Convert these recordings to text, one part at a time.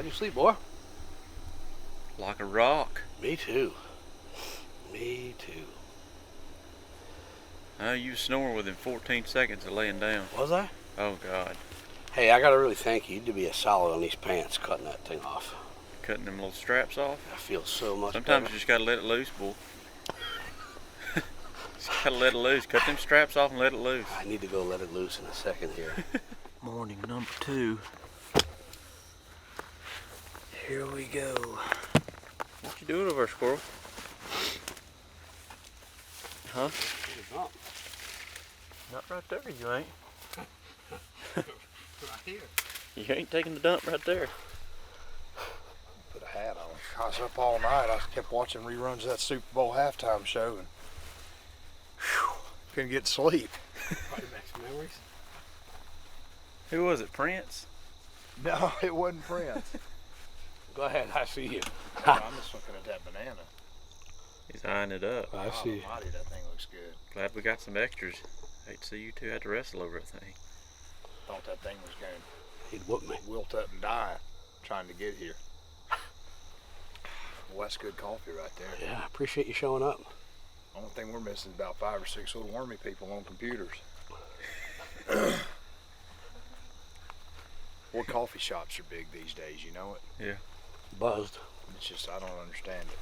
How'd you sleep, boy? Like a rock. Me too. Me too. You was snoring within 14 seconds of laying down. Was I? Oh, God. Hey, I gotta really thank you. You'd be a solid on these pants, cutting that thing off. Cutting them little straps off. I feel so much Sometimes better. you just gotta let it loose, boy. Just gotta let it loose. Cut them straps off and let it loose. I need to go let it loose in a second here. Morning number 2. Here we go. What you doing over there, squirrel? Huh? Not right there, you ain't. Right here. You ain't taking the dump right there. Put a hat on. I was up all night. I kept watching reruns of that Super Bowl halftime show and couldn't get to sleep. Probably back some memories. Who was it, Prince? No, it wasn't Prince. Go ahead, I see you. I'm just looking at that banana. He's eyeing it up. I see. Almighty, that thing looks good. Glad we got some extras. Hate to see you two have to wrestle over a thing. Thought that thing was going He'd whoop me. to wilt up and die trying to get here. Well, that's good coffee right there. Yeah, I appreciate you showing up. Only thing we're missing is about 5 or 6 little wormy people on computers. What coffee shops are big these days, you know it? Yeah. Buzzed. It's just, I don't understand it.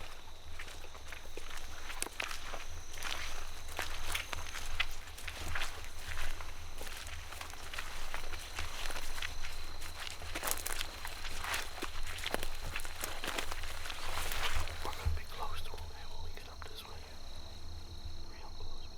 We're gonna be close to him when we get up this way. Real close.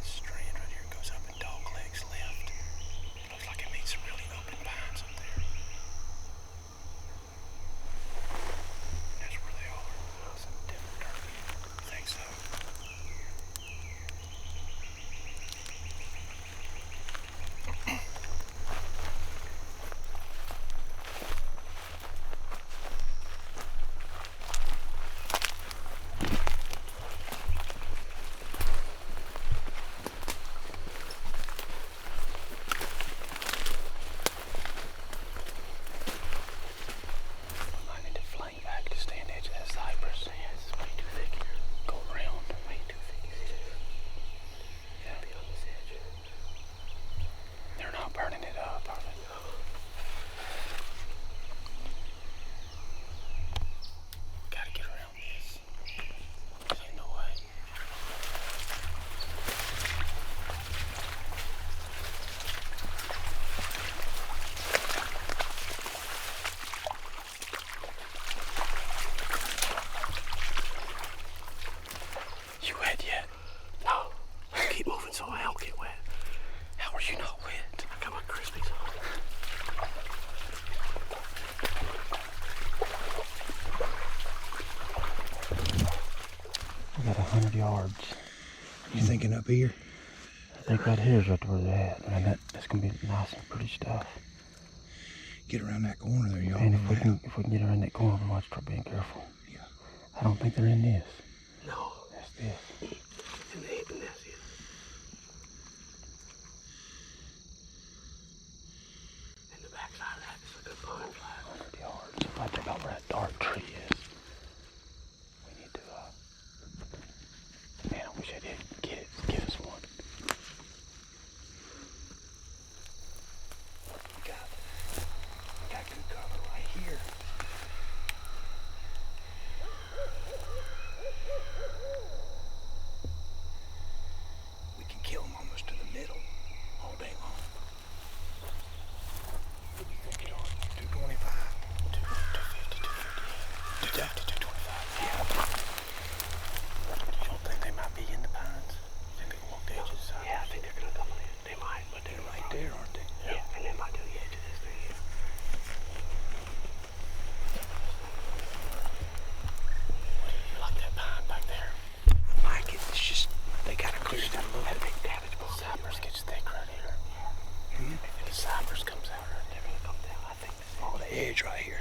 This strand right here goes up in dog legs left. Looks like it meets some really open pines up there. That's where they are. Some different turkey. I think so. I need to flank back to stay on the edge of that cypress. Yeah, this is way too thick here. Go around. Way too thick. Yeah. Be on this edge. They're not burning it up, are they? Gotta get around this. This ain't no way. You wet yet? No. Keep moving so I don't get wet. How are you not wet? I got my Crispies on. We got 100 yards. You thinking up here? I think right here is right where they're at. Man, that's gonna be nice and pretty stuff. Get around that corner there, y'all. And if we can get around that corner, we might start being careful. Yeah. I don't think they're in this. No. That's this. And they ain't in this yet. In the backside of that is a good pine flat. 100 yards. If I take out where that dark tree is, we need to, man, I wish I did get it. Give us one. We got good cover right here. We can kill them almost to the middle all day long. What do you think it on? 225? 250, 225. Yeah. You don't think they might be in the pines? You think they can walk the edges of the side? Yeah, I think they're gonna come in. They might, but they're Right there, aren't they? Yeah, and they might do the edge of this thing here. You like that pine back there? Like it. It's just, they gotta clear that a little That bit. big cabbage ball. Cypress gets thick right here. If the cypress comes out right there, They're gonna come down. I think this Oh, the edge right here.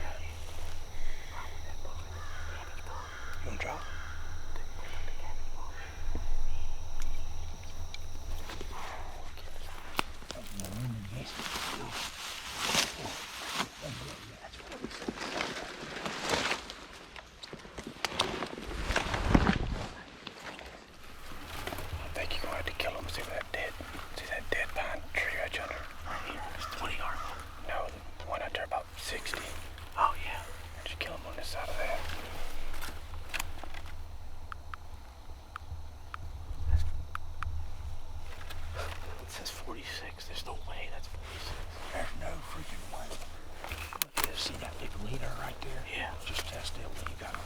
heater right there? Yeah. Just test it when you got it.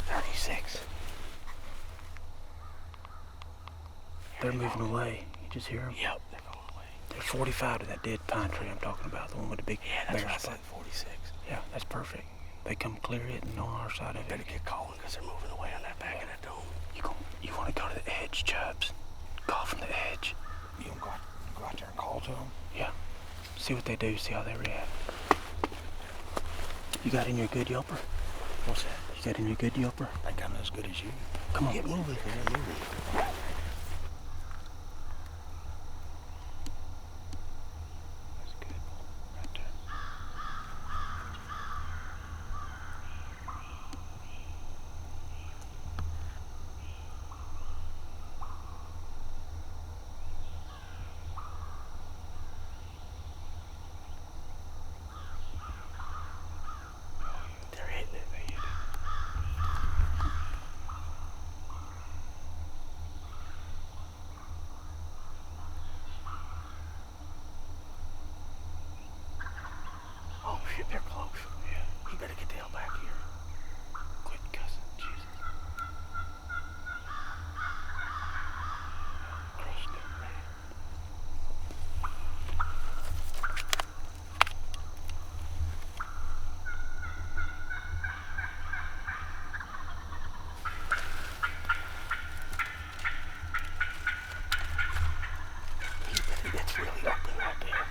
36. They're moving away. You just hear them? Yep, they're going away. They're 45 to that dead pine tree I'm talking about, the one with the big That's bare what I spot. said, 46. Yeah, that's perfect. They come clear it and on our side of it. Better get calling because they're moving away on that back of that dome. You want to go to the edge, Chubbs. Call from the edge. You don't go out there and call to them? Yeah. See what they do, see how they react. You got in your good yelper? What's that? You got in your good yelper? I think I'm as good as you. Come on. Get moving, man, moving. That's good. Right there. They're hitting it. They hit it. Oh shit, they're close. Yeah. You better get the hell back here. Quit cussing, Jesus. Crushed it, man. It's really open out there.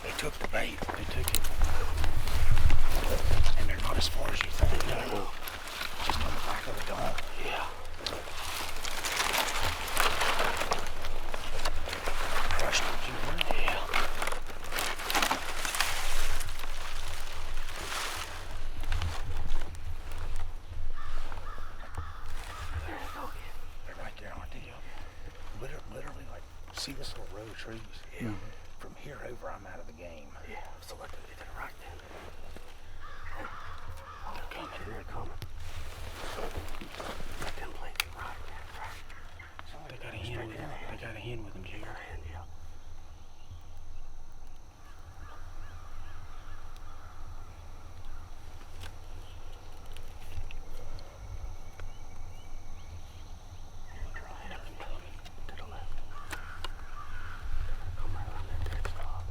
They took the bait. They took it. And they're not as far as you think. No. Just on the back of the dome. Yeah. Crushed it, you hear? Yeah. There we go again. They're right there, aren't they? Literally, like, see this little row of trees? Yeah. From here over, I'm out of the game. Yeah. So let them get to the right then. Oh, they're coming. They're coming. Let them play to the right, man. Right. They got a hen with them. They got a hen with them, Jigger. And yeah. To the left. Come right around that dead spot.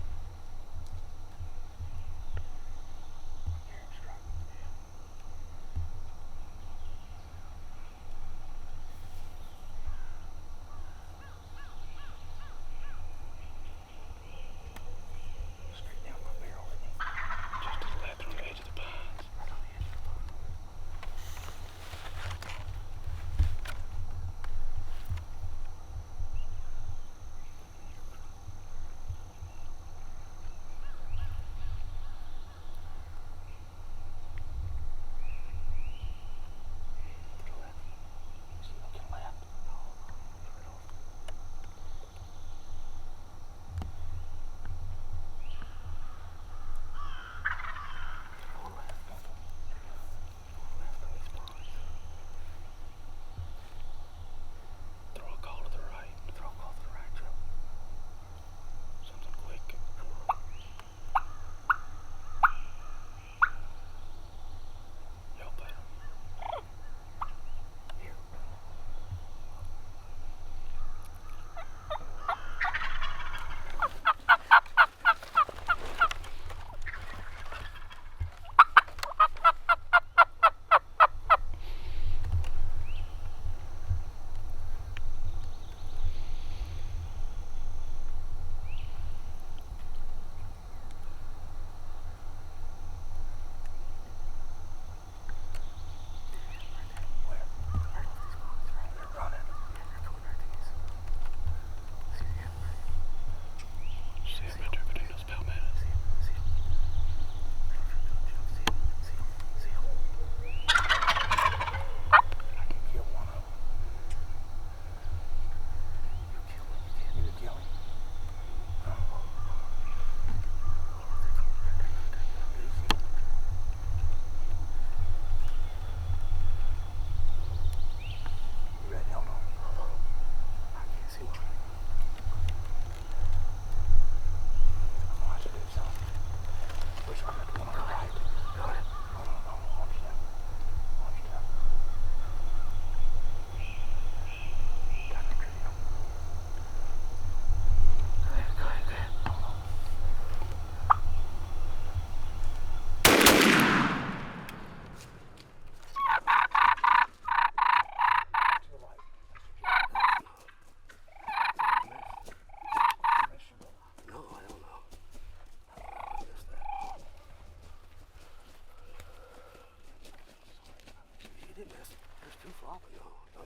popping though.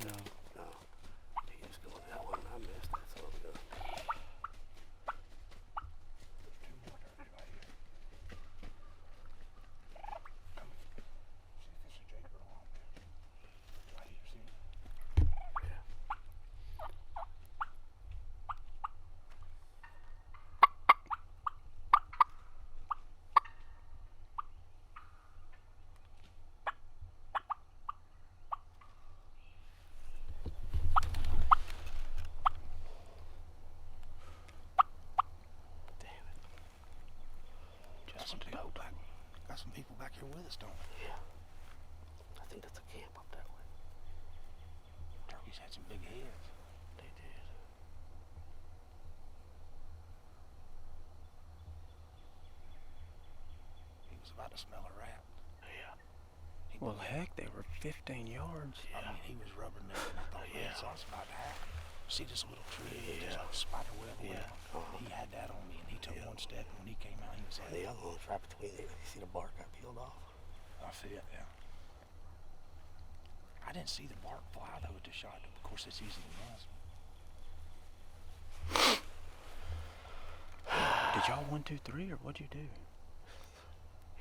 No. No. He just going that one. I missed that son of a gun. There's two more turkeys right here. Come here. See if it's a jake or a longbill. Right here, see? Yeah. Got some people back here with us, don't we? Yeah. I think that's a camp up that way. Turkeys had some big heads. They did. He was about to smell a rat. Yeah. He Well, was- heck, they were 15 yards. I mean, he was rubbernecking. I thought, Yeah. man, something's about to happen. See this little tree? Yeah. There's like a spider web Yeah. around. He had that on me, and he took one step, and when he came out, he was And like, the other one's right between it. You see the bark got peeled off? I see it, yeah. I didn't see the bark fly, though, at the shot. Of course, it's easy to miss. Did y'all 1, 2, 3, or what'd you do?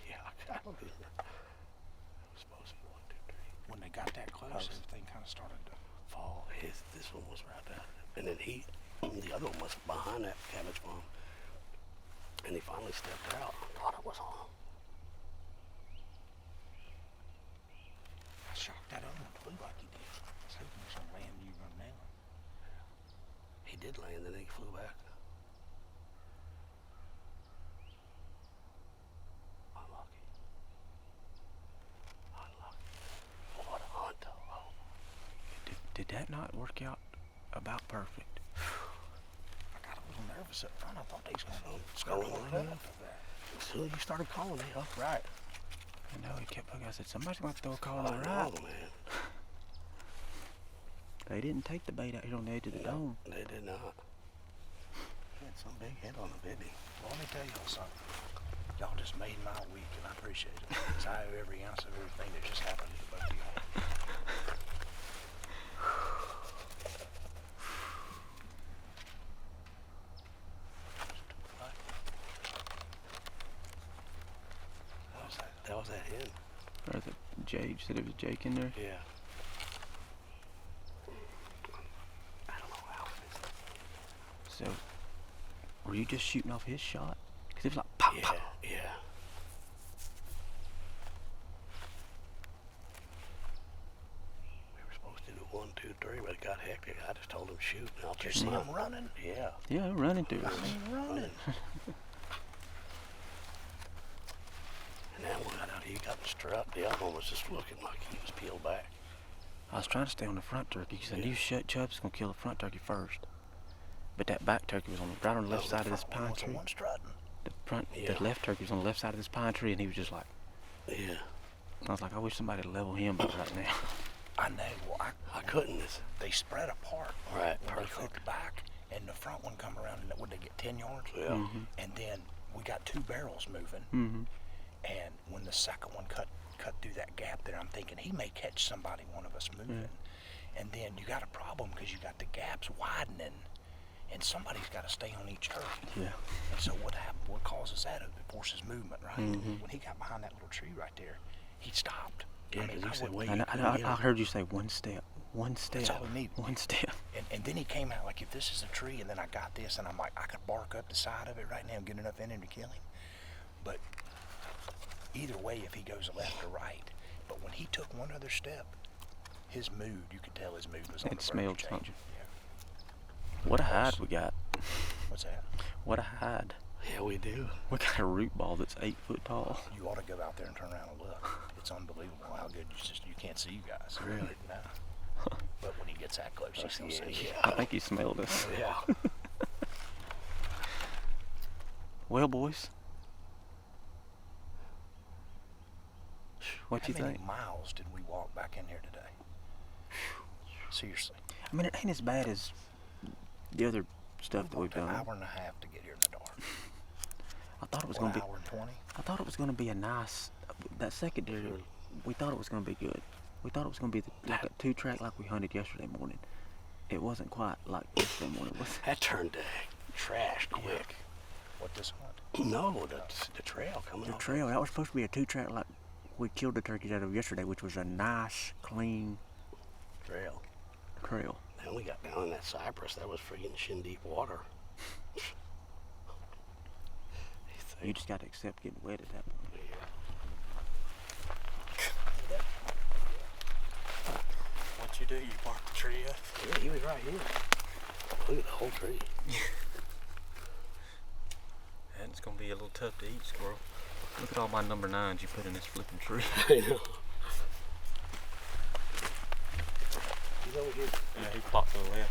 Yeah, I don't know. It was supposed to be 1, 2, 3. When they got that close, everything kind of started to fall. This one was right there. And then the other one was behind that cabbage farm. And he finally stepped out. I thought it was on him. I was shocked that other one flew like he did. I was hoping it was going to land and you run down. He did land and then he flew back. Unlucky. Unlucky. What a hunt though. Oh. Did that not work out about perfect? I got a little nervous up front. I thought they was going to Scroll score on it up. up for that. As soon as you started calling, they up. Right. I know, he kept looking. I said, somebody's going to throw a call I to the know, right. man. They didn't take the bait out here on the edge of the No, dome. they did not. He had some big head on him, didn't he? Well, let me tell y'all something. Y'all just made my week, and I appreciate it. Because I owe every ounce of everything that just happened to both of y'all. That was that hen. Or the Jake, said it was Jake in there. Yeah. I don't know how it is. So, were you just shooting off his shot? Because it was like pop, Yeah, pop. yeah. We were supposed to do 1, 2, 3, but it got hectic. I just told him shoot, and I'll Did you just see run. him running? Yeah. Yeah, running through I it. mean, running. And that one got out, he got the strap. The other one was just looking like he was peeled back. I was trying to stay on the front turkey because I knew Chubb's going to kill the front turkey first. But that back turkey was on the, right on the left side of this pine Was the tree. one strutting. Yeah. The left turkey was on the left side of this pine tree, and he was just like, Yeah. I was like, I wish somebody would level him up right now. I know. Well, I couldn't. It's, they spread apart. Right, When perfect. they hooked back, and the front one come around, and would they get 10 yards? yeah. Mm-hmm. And then we got two barrels moving. Mm-hmm. And when the second one cut through that gap there, I'm thinking he may catch somebody, one of us moving. And then you got a problem because you got the gaps widening, and somebody's got to stay on each turkey. Yeah. And so what happened? What causes that? It forces movement, right? Mhm. When he got behind that little tree right there, he stopped. Yeah, I mean, 'cause he I said, wouldn't- wait. I heard you say one step. One step. That's all we need. One step. And then he came out like, if this is a tree, and then I got this, and I'm like, I could bark up the side of it right now and get enough in him to kill him. But either way, if he goes left or right. But when he took one other step, his mood, you could tell his mood was on It the smelled verge of something. changing. What a hide we got. What's that? What a hide. Yeah, we do. We got a root ball that's 8 foot tall. You ought to go out there and turn around and look. It's unbelievable how good you can't see you guys. Really? No. But when he gets that close, he still sees you. I think he smelled us. Yeah. Well, boys. What How you many think? miles did we walk back in here today? Seriously. I mean, it ain't as bad as the other stuff that we've Walked an done. hour and a half to get here in the dark. I thought it was What, gonna be. an hour and 20? I thought it was gonna be a nice. That secondary. We thought it was gonna be good. We thought it was gonna be like a 2-track like we hunted yesterday morning. It wasn't quite like yesterday morning. That turned to trash quick. What, this hunt? No, the trail coming The off. trail, that was supposed to be a 2-track like we killed the turkeys out of yesterday, which was a nice, clean Trail. trail. Then we got down in that cypress. That was freaking shin deep water. You just got to accept getting wet at that point. What you do, you bark the tree up. Yeah, he was right here. Look at the whole tree. And it's gonna be a little tough to eat, squirrel. Look at all my number 9s you put in this flipping tree. I know. He's over here. Yeah, he popped to the left.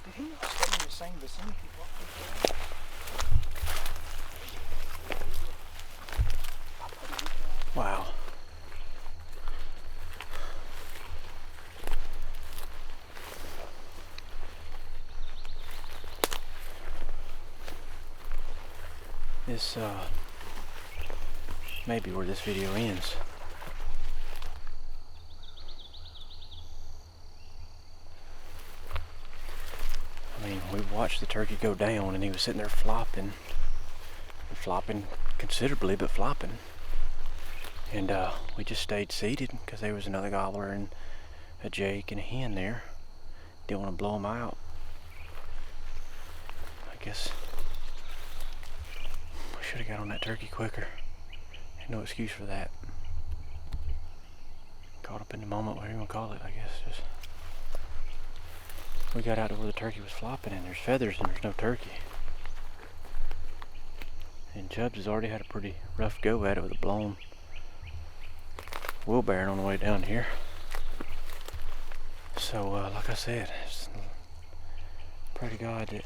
Did he not stay in the same vicinity? Wow. This may be where this video ends. I mean, we watched the turkey go down and he was sitting there flopping considerably, but flopping. And we just stayed seated because there was another gobbler and a jake and a hen there. Didn't want to blow them out. I guess we should have got on that turkey quicker. Had no excuse for that. Caught up in the moment, whatever you want to call it, I guess. Just we got out to where the turkey was flopping and there's feathers and there's no turkey. And Chubbs has already had a pretty rough go at it with a blown wheelbarrow on the way down here. So like I said, just pray to God that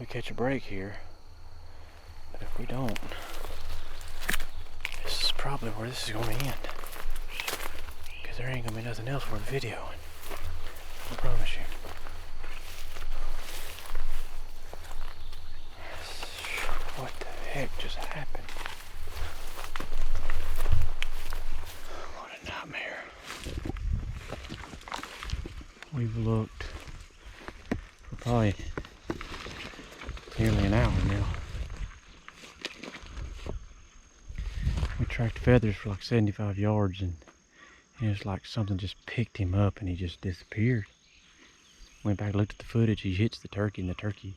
we catch a break here. But if we don't, this is probably where this is going to end. Because there ain't going to be nothing else worth videoing. I promise you. What the heck just happened? What a nightmare. We've looked for probably nearly an hour now. We tracked feathers for like 75 yards and it was like something just picked him up and he just disappeared. Went back, looked at the footage, he hits the turkey and the turkey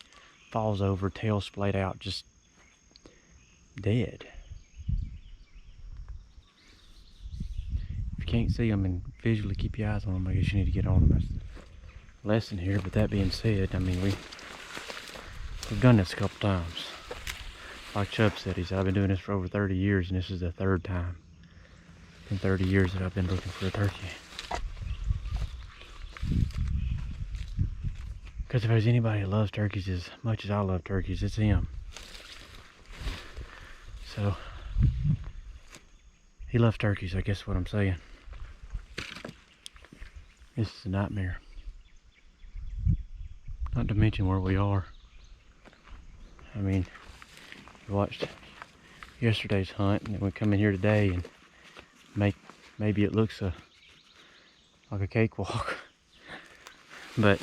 falls over, tail splayed out, just dead. If you can't see them and visually keep your eyes on them, I guess you need to get on them. That's the lesson here. But that being said, I mean, we've done this a couple times. Like Chubb said, he said, I've been doing this for over 30 years and this is the 3rd time in 30 years that I've been looking for a turkey. Because if there's anybody that loves turkeys as much as I love turkeys, it's him. So, he loves turkeys, I guess what I'm saying. This is a nightmare. Not to mention where we are. I mean, we watched yesterday's hunt and then we come in here today and maybe it looks like a cakewalk. But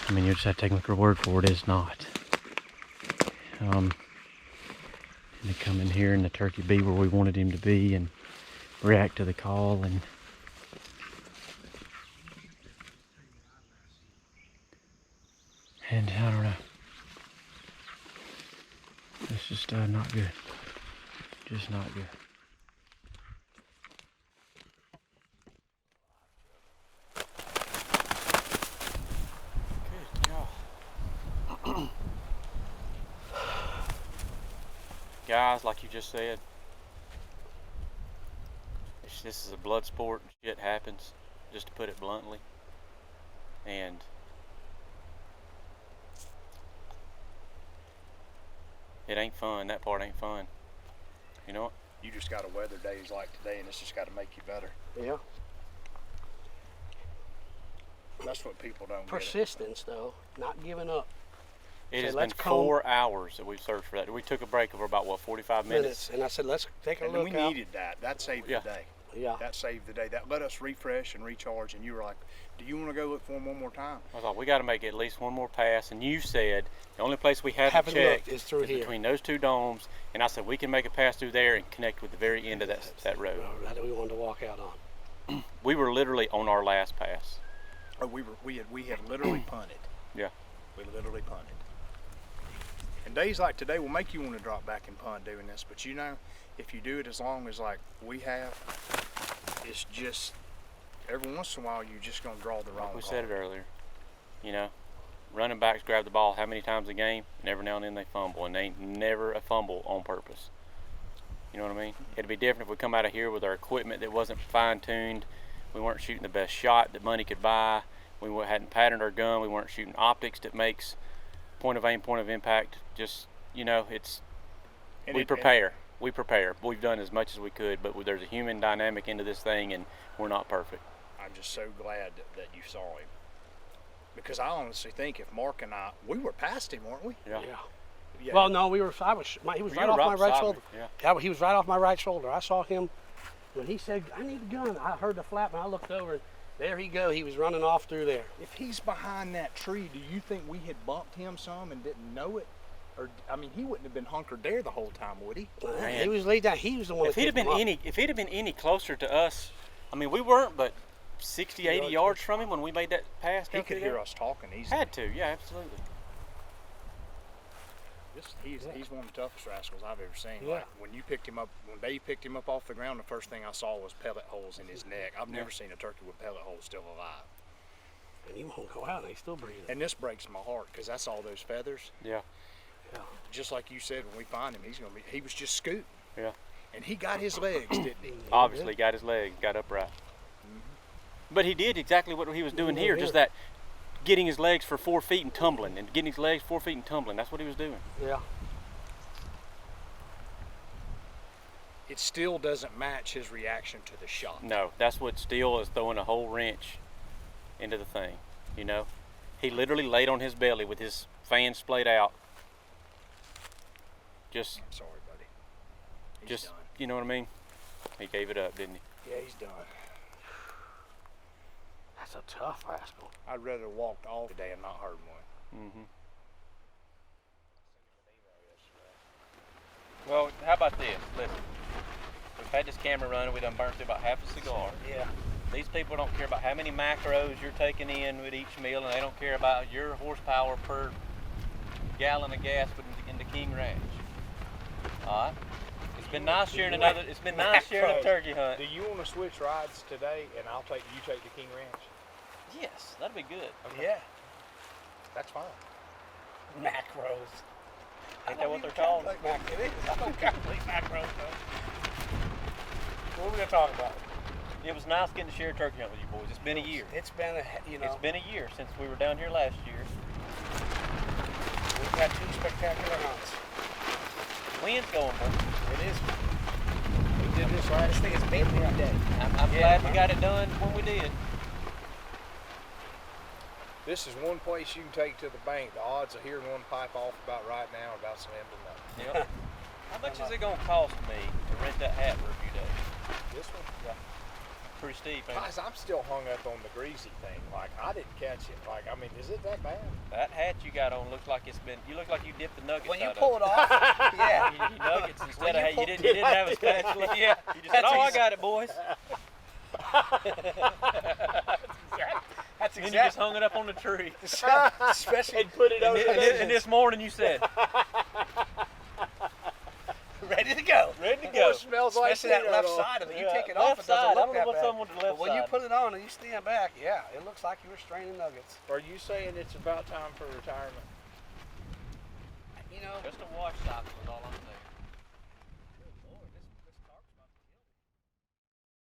I mean, you just have to take my word for it, it's not. And to come in here and the turkey be where we wanted him to be and react to the call and I don't know. It's just not good. Just not good. guys, like you just said, this is a blood sport. Shit happens, just to put it bluntly. And it ain't fun. That part ain't fun. You know what? You just got to weather days like today, and it's just got to make you better. Yeah. That's what people don't get. Persistence, though, not giving up. It Say, has let's been comb- 4 hours that we've searched for that. We took a break over about, what, 45 minutes? And I said, let's take a And look we out. needed that. That saved Yeah. the day. Yeah. That saved the day. That let us refresh and recharge. And you were like, do you want to go look for him one more time? I thought, we got to make at least one more pass. And you said the only place we haven't Haven't checked looked is through here. between those two domes. And I said, we can make a pass through there and connect with the very end of that road. That we wanted to walk out on. We were literally on our last pass. Or we had literally punted. Yeah. We literally punted. And days like today will make you want to drop back and punt doing this. But you know, if you do it as long as like we have, it's just every once in a while you're just gonna draw the wrong We call. said it earlier. You know, running backs grab the ball how many times a game, and every now and then they fumble, and they ain't never a fumble on purpose. You know what I mean? It'd be different if we come out of here with our equipment that wasn't fine-tuned. We weren't shooting the best shot that money could buy. We hadn't patterned our gun. We weren't shooting optics that makes point of aim, point of impact. Just, you know, we prepare. We've done as much as we could, but there's a human dynamic into this thing, and we're not perfect. I'm just so glad that you saw him. Because I honestly think if Mark and we were past him, weren't we? Yeah. Yeah. Well, no, he was right off my right shoulder. Yeah. He was right off my right shoulder. I saw him when he said, I need a gun. I heard the flap, and I looked over, and there he go. He was running off through there. If he's behind that tree, do you think we had bumped him some and didn't know it? Or, I mean, he wouldn't have been hunkered there the whole time, would he? He was laid down. He was the one If that he'd have picked him been up. if he'd have been any closer to us, I mean, we weren't, but 60, 80 yards from him when we made that pass. He could hear us talking easily. Had to, yeah, absolutely. He's one of the toughest rascals I've ever seen. Yeah. Like when Dave picked him up off the ground, the first thing I saw was pellet holes in his neck. I've never seen a turkey with pellet holes still alive. And he won't go out, and he's still breathing. And this breaks my heart because that's all those feathers. Yeah. Yeah. Just like you said, when we find him, he was just scooting. Yeah. And he got his legs, didn't he? Obviously got his leg, got upright. But he did exactly what he was doing here, just that getting his legs for 4 feet and tumbling, and getting his legs 4 feet and tumbling. That's what he was doing. Yeah. It still doesn't match his reaction to the shot. No, that's what still is throwing a whole wrench into the thing, you know? He literally laid on his belly with his fan splayed out. Just, I'm sorry, buddy. He's done. you know what I mean? He gave it up, didn't he? Yeah, he's done. That's a tough rascal. I'd rather have walked all today and not heard one. Mm-hmm. Well, how about this? Listen, we've had this camera running. We done burnt through about half a cigar. Yeah. These people don't care about how many macros you're taking in with each meal, and they don't care about your horsepower per gallon of gas in the King Ranch. All right. It's been nice sharing another. It's been nice sharing a turkey hunt. Do you want to switch rides today, and you take the King Ranch? Yes, that'd be good. Okay. Yeah. That's fine. Macros. Ain't that what they're called? It is. I don't calculate macros, though. What are we going to talk about? It was nice getting to share a turkey hunt with you boys. It's been a year. It's been It's been a year since we were down here last year. We've had 2 spectacular hunts. Wind's going, bro. It is. We did this right. This thing is every day. I'm glad we got it done when we did. This is one place you can take to the bank. The odds of hearing one pipe off about right now are about slim to nothing. Yep. How much is it gonna cost me to rent that hat for a few days? This one? Yeah. Pretty steep, ain't it? Guys, I'm still hung up on the greasy thing. Like, I didn't catch it. Like, I mean, is it that bad? That hat you got on looks like you look like you dipped the nuggets When you out pull of it off, yeah. You nuggets instead you of pull- you didn't have a spatula. Yeah. You just said, oh, I got it, boys. That's And then you just hung it up on the tree. Especially And put it over And this morning you said, ready to go. ready to Boy, go. it smells like Especially that left cereal. side of it. You Yeah, take it left off, it doesn't side. I look don't know that what's bad. on with the left But when you side. put it on and you stand back, yeah, it looks like you were straining nuggets. Are you saying it's about time for retirement? You know, Just a wash stop was all I'm saying.